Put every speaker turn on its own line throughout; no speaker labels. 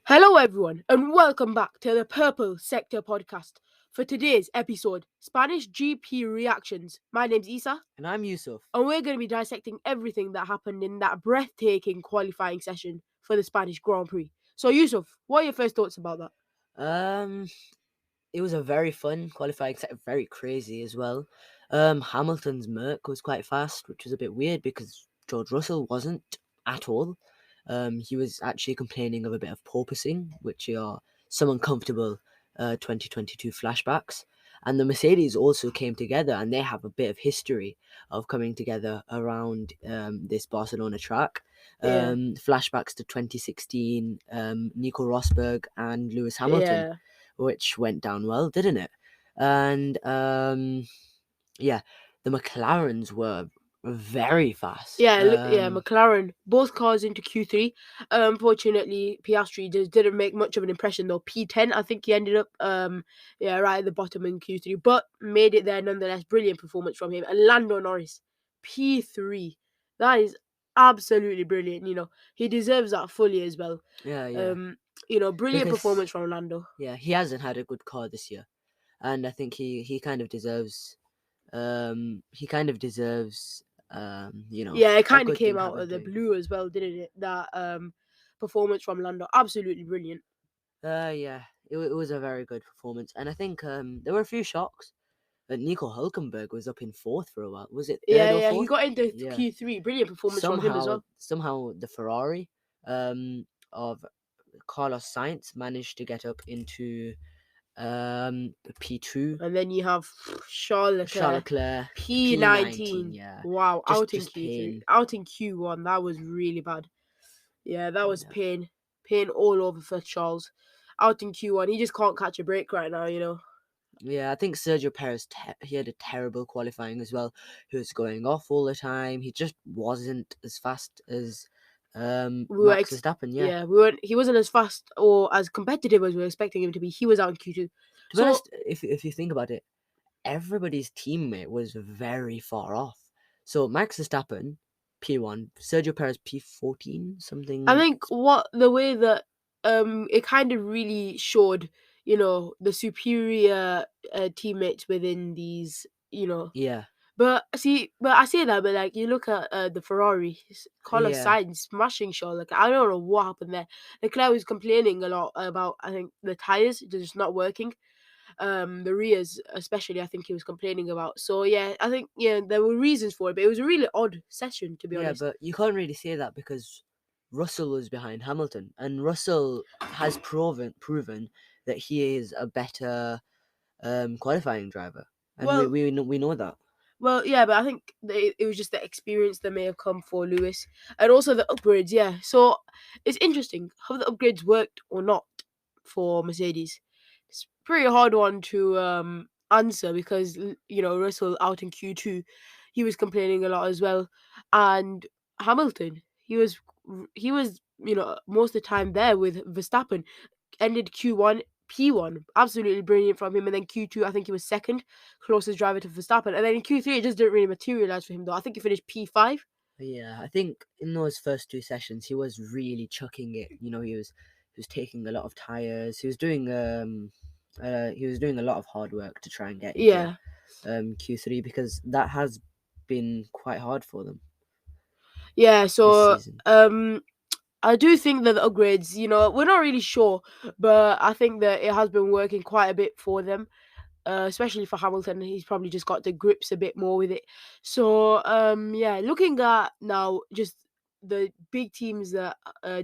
Hello, everyone, and welcome back to the Purple Sector podcast. For today's episode, Spanish GP reactions. My name's Isa,
And I'm Yusuf.
and we're going to be dissecting everything that happened in that breathtaking qualifying session for the Spanish Grand Prix. So, Yusuf, what are your first thoughts about that?
Um, it was a very fun qualifying set, very crazy as well. Hamilton's Merc was quite fast, which was a bit weird because George Russell wasn't at all. He was actually complaining of a bit of porpoising, which are some uncomfortable 2022 flashbacks. And the Mercedes also came together, and they have a bit of history of coming together around this Barcelona track.
Yeah,
Flashbacks to 2016, Nico Rosberg and Lewis Hamilton,
yeah,
which went down well, didn't it? And yeah, the McLarens were very fast.
yeah. McLaren, both cars into Q3. Unfortunately, Piastri just didn't make much of an impression though. P10, I think he ended up, right at the bottom in Q3, but made it there nonetheless. Brilliant performance from him. And Lando Norris, P3. That is absolutely brilliant. He deserves that fully as well.
Yeah,
Brilliant
because
performance from Lando.
he hasn't had a good car this year, and I think he kind of deserves
Yeah, it
a
kind of
good
came
thing
out
happened
of
to
the
him.
blue as well, didn't it? That performance from Lando, absolutely brilliant.
Yeah, it was a very good performance, and I think there were a few shocks. Nico Hulkenberg was up in fourth for a while. Was it third or
Yeah, he
fourth?
got into
Yeah.
Q3. Brilliant performance from him as
Somehow,
well.
somehow the Ferrari of Carlos Sainz managed to get up into P2.
And then you have Charles
Charles
Leclerc,
Leclerc P19.
P19.
Yeah,
Wow, out in
just
Q3,
pain.
out in Q1. That was really bad. Yeah, that was
Yeah.
pain all over for Charles. Out in Q1, he just can't catch a break right now.
Yeah, I think Sergio Perez he had a terrible qualifying as well. He was going off all the time. He just wasn't as fast as
We were,
Max Verstappen. Yeah,
yeah, we weren't. He wasn't as fast or as competitive as we were expecting him to be. He was out in Q2.
to be
So
honest, if you think about it, everybody's teammate was very far off. So Max Verstappen P1, Sergio Perez P14,
I
something.
think the way that it kind of really showed, the superior teammates within these.
Yeah,
But I say that, but like you look at the Ferrari, Carlos
yeah,
Sainz smashing Charles. Like I don't know what happened there. Leclerc was complaining a lot about I think the tires just not working. The rears especially I think he was complaining about. So yeah, I think there were reasons for it, but it was a really odd session to be
yeah.
honest.
But you can't really say that because Russell was behind Hamilton, and Russell has proven that he is a better qualifying driver, and
Well,
we know that.
Well, yeah, but I think it was just the experience that may have come for Lewis, and also the upgrades. Yeah, so it's interesting how the upgrades worked or not for Mercedes. It's a pretty hard one to answer because Russell out in Q2, he was complaining a lot as well, and Hamilton, he was most of the time there with Verstappen, ended Q1 P1, absolutely brilliant from him. And then Q2, I think he was second, closest driver to Verstappen. And then in Q3, it just didn't really materialize for him, though. I think he finished P5.
Yeah, I think in those first two sessions he was really chucking it. He was taking a lot of tires. He was doing a lot of hard work to try and get into
Yeah.
Q3 because that has been quite hard for them
Yeah,
this
so
season.
I do think that the upgrades, we're not really sure, but I think that it has been working quite a bit for them. Especially for Hamilton, he's probably just got the grips a bit more with it. So, yeah, looking at now just the big teams that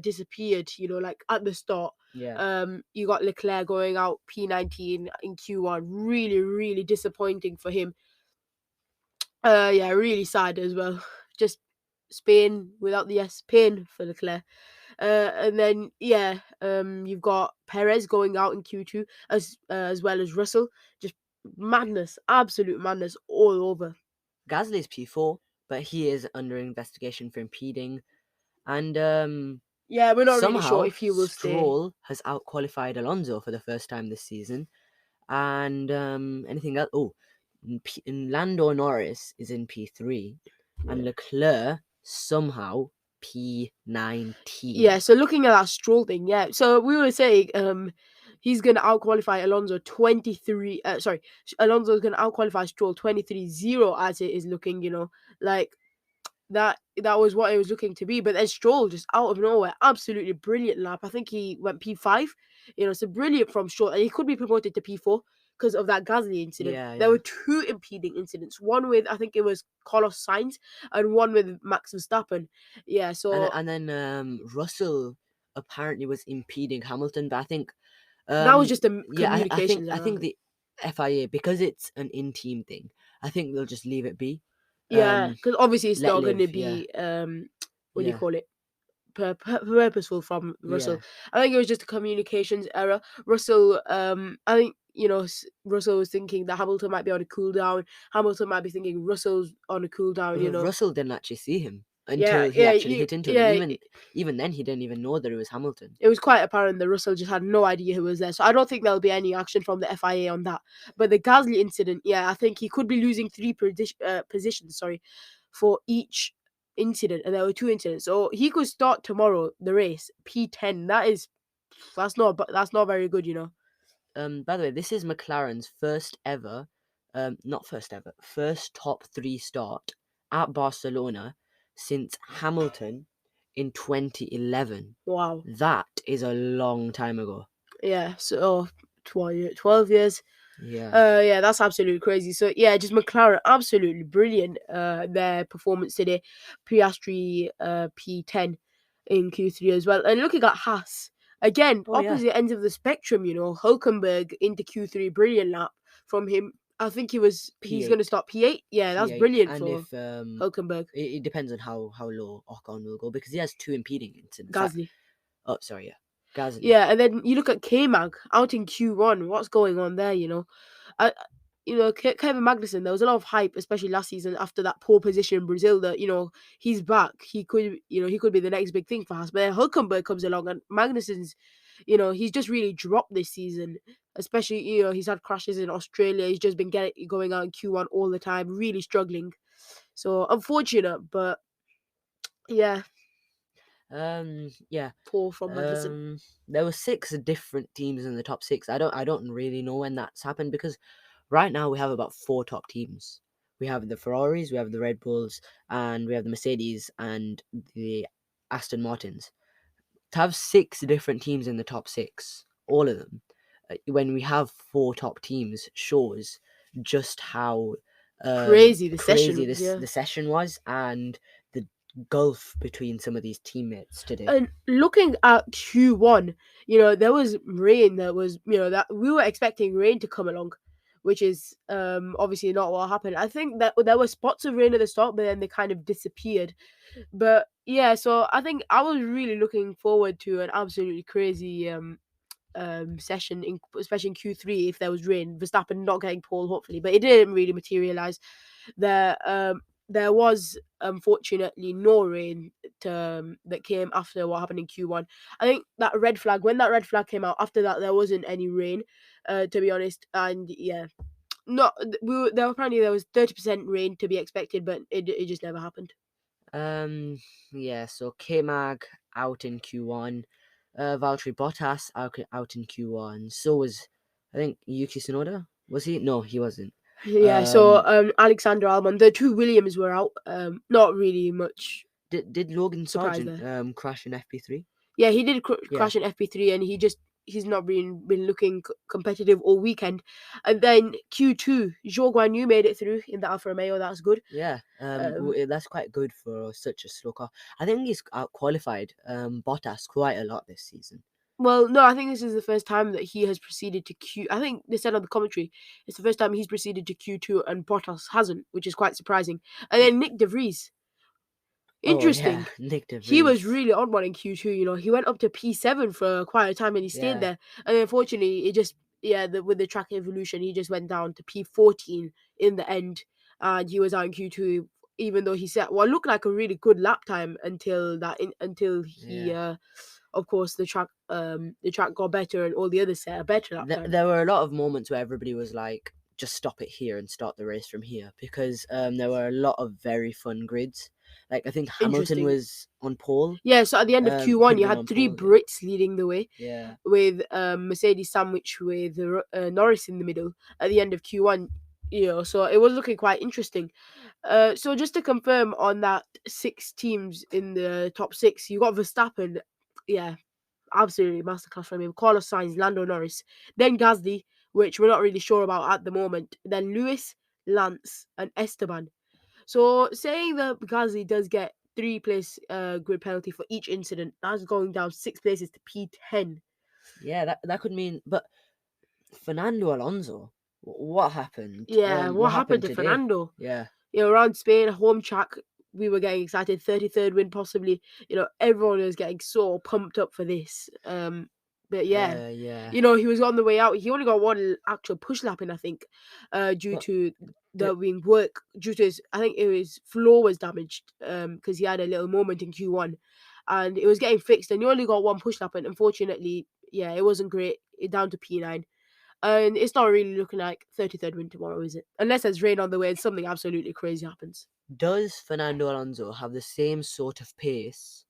disappeared, like at the start,
Yeah,
you got Leclerc going out P19 in Q1, really, really disappointing for him. Yeah, really sad as well. Just Spain without the S, pain for Leclerc. And then you've got Perez going out in Q2 as well as Russell. Just madness, absolute madness all over.
Gasly's P4, but he is under investigation for impeding, and
Yeah, we're not really sure
somehow
if he will stay.
Stroll has outqualified Alonso for the first time this season. And anything else? Oh, Lando Norris is in P3, and
Yeah.
Leclerc somehow P19.
Yeah, so looking at that Stroll thing, yeah. So we were saying he's gonna outqualify Alonso 23 sorry, Alonso's gonna outqualify Stroll 23-0 as it is looking, like that was what it was looking to be. But then Stroll just out of nowhere, absolutely brilliant lap. I think he went P5. So brilliant from Stroll, and he could be promoted to P4 because of that Gasly incident.
Yeah,
There
yeah.
were two impeding incidents, one with I think it was Carlos Sainz and one with Max Verstappen. Yeah,
And
so
Russell apparently was impeding Hamilton, but I think
that was
um
just a
yeah,
communications
I
error.
think the FIA, because it's an in-team thing, I think they'll just leave it be.
Yeah, because obviously it's
Let
not going to
live. Yeah,
be what do you
yeah,
call it? Purposeful from Russell.
yeah.
I think it was just a communications error. Russell, I think Russell was thinking that Hamilton might be on a cool down. Hamilton might be thinking Russell's on a cool down.
Russell didn't actually see him
Yeah,
until he
yeah,
actually hit into him, and
yeah.
even then he didn't even know that it was Hamilton.
It was quite apparent that Russell just had no idea who was there. So I don't think there'll be any action from the FIA on that. But the Gasly incident, yeah, I think he could be losing three positions, sorry, for each incident, and there were two incidents. So he could start tomorrow the race P10. That's not very good.
By the way, this is McLaren's first ever, not first ever, first top three start at Barcelona since Hamilton in 2011.
Wow.
That is a long time ago.
Yeah. So 12 years.
Yeah.
Yeah, that's absolutely crazy. So yeah, just McLaren, absolutely brilliant. Their performance today, Piastri, P10 in Q3 as well. And looking at Haas again,
Oh yeah.
opposite ends of the spectrum. Hulkenberg into Q3, brilliant lap from him. I think he's going to
P8.
start P8. Yeah, that's
P8.
brilliant
And
for
if
Hulkenberg,
it depends on how low Ocon will go, because he has two impeding incidents.
Gasly.
Oh, sorry, yeah, Gasly.
Yeah, and then you look at K Mag out in Q1. What's going on there? I, Kevin Magnussen. There was a lot of hype, especially last season after that poor position in Brazil. That he's back. He could be the next big thing for us. But then Hulkenberg comes along, and Magnussen's, he's just really dropped this season. Especially he's had crashes in Australia. He's just been going out in Q1 all the time, really struggling. So unfortunate, but yeah,
Yeah.
poor from Magnussen.
There were six different teams in the top six. I don't really know when that's happened, because right now we have about four top teams. We have the Ferraris, we have the Red Bulls, and we have the Mercedes and the Aston Martins. To have six different teams in the top six, all of them, when we have four top teams, shows just how
Crazy the session
crazy
was,
this
yeah.
the session was, and the gulf between some of these teammates today.
And looking at Q1, there was rain. That was, that we were expecting rain to come along, which is obviously not what happened. I think that there were spots of rain at the start, but then they kind of disappeared. But yeah, so I think I was really looking forward to an absolutely crazy session, especially in Q3 if there was rain. Verstappen not getting pole, hopefully, but it didn't really materialize. There was unfortunately no rain that came after what happened in Q1. I think that red flag, when that red flag came out, after that there wasn't any rain, to be honest. And yeah, not apparently there was 30% rain to be expected, but it just never happened.
Um, yeah. So K Mag out in Q1, Valtteri Bottas out in Q1. So was, I think, Yuki Tsunoda. Was he? No, he wasn't.
Yeah, so
Um,
Alexander Albon, the two Williams were out. Not really much
did Logan
surprise
Sargent
there.
crash in FP3?
Yeah, he did
Yeah.
crash in FP3, and he's not been looking competitive all weekend. And then Q2, Zhou Guan Yu made it through in the Alfa Romeo. That's good.
Yeah,
Um,
that's quite good for such a slow car. I think he's out qualified Bottas quite a lot this season.
well, no, I think this is the first time that he has proceeded to Q. I think they said on the commentary it's the first time he's proceeded to Q2 and Bottas hasn't, which is quite surprising. And then Nick De Vries,
Oh yeah,
interesting.
Nick De
He was
Vries.
really on one in Q2. He went up to P7 for quite a time and he stayed
Yeah,
there. And unfortunately, it just, yeah, with the track evolution, he just went down to P14 in the end. And he was out in Q2, even though he set what looked like a really good lap time until he,
yeah.
of course, the track got better and all the others set a better lap time.
There were a lot of moments where everybody was like, just stop it here and start the race from here, because there were a lot of very fun grids. Like I think Hamilton
Interesting.
was on pole,
Yeah, so at the end of Q1, you
couldn't have
had
on
three
pole. Yeah,
Brits leading the way
yeah,
with Mercedes sandwich with Norris in the middle at the end of Q1. So it was looking quite interesting. So just to confirm on that six teams in the top six, you got Verstappen, yeah, absolutely masterclass from him. Carlos Sainz, Lando Norris, then Gasly, which we're not really sure about at the moment. Then Lewis, Lance, and Esteban. So saying that Gasly does get 3 place grid penalty for each incident, that's going down 6 places to P10.
yeah. That could mean, but Fernando Alonso, what happened?
Yeah, what
What
happened
happened
to
today?
Fernando?
Yeah,
Around Spain, home track, we were getting excited. 33rd win, possibly. Everyone was getting so pumped up for this. But yeah,
yeah.
he was on the way out. He only got one actual push lap in, I think, due
But
to
the,
the being work, due to I think his floor was damaged, because he had a little moment in Q1, and it was getting fixed. And he only got one push lap, and unfortunately, yeah, it wasn't great. Down to P9. And it's not really looking like 33rd win tomorrow, is it? Unless there's rain on the way and something absolutely crazy happens.
does Fernando Alonso have the same sort of pace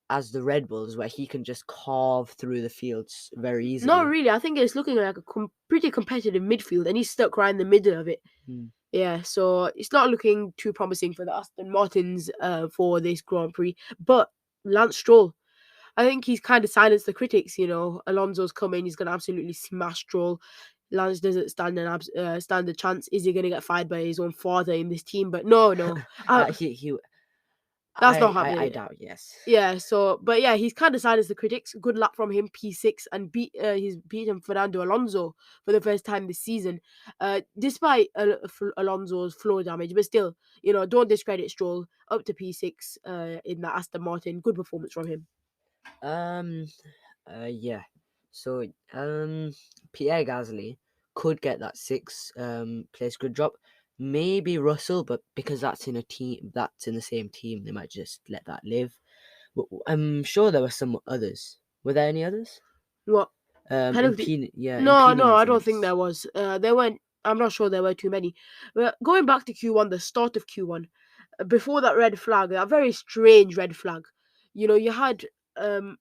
as the Red Bulls, where he can just carve through the fields very
Not
easily?
really. I think it's looking like a pretty competitive midfield, and he's stuck right in the middle of it.
Hmm.
Yeah, so it's not looking too promising for the Aston Martins for this Grand Prix. But Lance Stroll, I think he's kind of silenced the critics. Alonso's coming, he's going to absolutely smash Stroll. Lance doesn't stand a chance. Is he going to get fired by his own father in this team? But no, no,
He
that's not
I
happening.
doubt, yes.
Yeah, but yeah, he's kind of silenced the critics. Good luck from him, P6, and he's beaten Fernando Alonso for the first time this season, despite Alonso's floor damage. But still, don't discredit Stroll. Up to P6 in the Aston Martin. Good performance from him.
Um, yeah. So, Pierre Gasly could get that six place grid drop. Maybe Russell, but because that's in the same team, they might just let that live. But I'm sure there were some others. Were there any others?
What penalty? No,
Impeding
no, I don't think
incidents.
there was. There weren't. I'm not sure there were too many. But going back to Q1, the start of Q1, before that red flag, that very strange red flag. You had um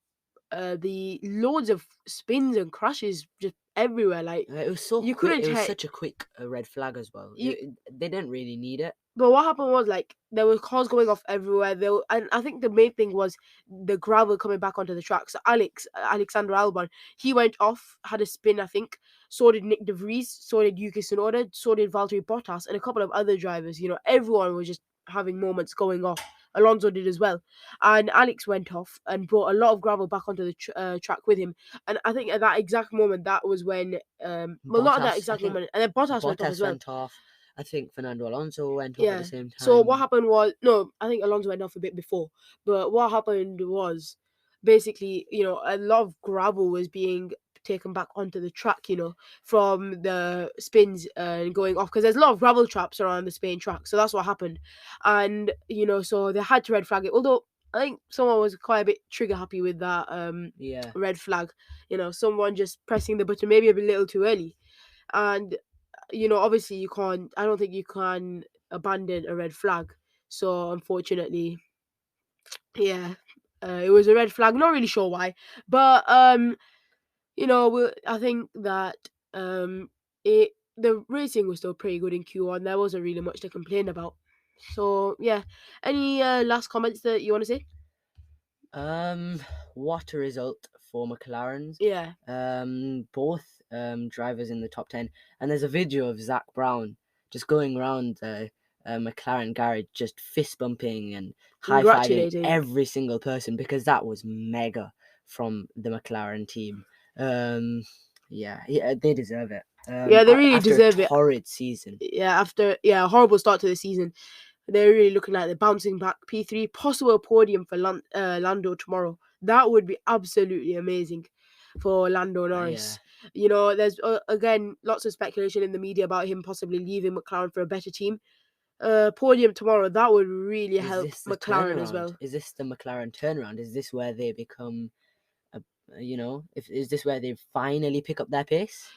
the loads of spins and crashes just everywhere. Like
It was so
you
quick.
couldn't
It was
tell.
such a quick red flag as well.
You
They didn't really need it.
But what happened was like there were cars going off everywhere. And I think the main thing was the gravel coming back onto the track. So Alexander Albon, he went off, had a spin. I think so did Nick De Vries, so did Yuki Tsunoda, so did Valtteri Bottas, and a couple of other drivers. Everyone was just having moments going off. Alonso did as well, and Alex went off and brought a lot of gravel back onto the track with him. And I think at that exact moment, that was when, well, not at that
I
exact
think
moment, and then Bottas went off as
Bottas
well.
went off. I think Fernando Alonso went off at the
Yeah.
same
So what
time.
happened was, no, I think Alonso went off a bit before, but what happened was basically, a lot of gravel was being taken back onto the track, from the spins and going off because there's a lot of gravel traps around the Spain track. So that's what happened. And, so they had to red flag it. Although I think someone was quite a bit trigger happy with that
Yeah.
red flag, someone just pressing the button maybe a bit little too early. And obviously you can't. I don't think you can abandon a red flag. So unfortunately, yeah, it was a red flag. Not really sure why, but I think that the racing was still pretty good in Q1. There wasn't really much to complain about. So yeah, any last comments that you want to say?
Um, what a result for McLaren's.
Yeah,
Both drivers in the top 10. And there's a video of Zach Brown just going around the McLaren garage, just fist bumping and high fiving
congratulating.
every single person because that was mega from the McLaren team. Um, yeah, they deserve it.
Yeah, they really
After a
deserve it.
torrid season.
Yeah, after a horrible start to the season. They're really looking like they're bouncing back. P3, possible podium for Lando tomorrow. That would be absolutely amazing for Lando
Yeah.
Norris. There's again lots of speculation in the media about him possibly leaving McLaren for a better team. Podium tomorrow, that would really
Is
help
this the
McLaren as
turnaround?
well.
Is this the McLaren turnaround? Is this where they become, if is this where they finally pick up their pace?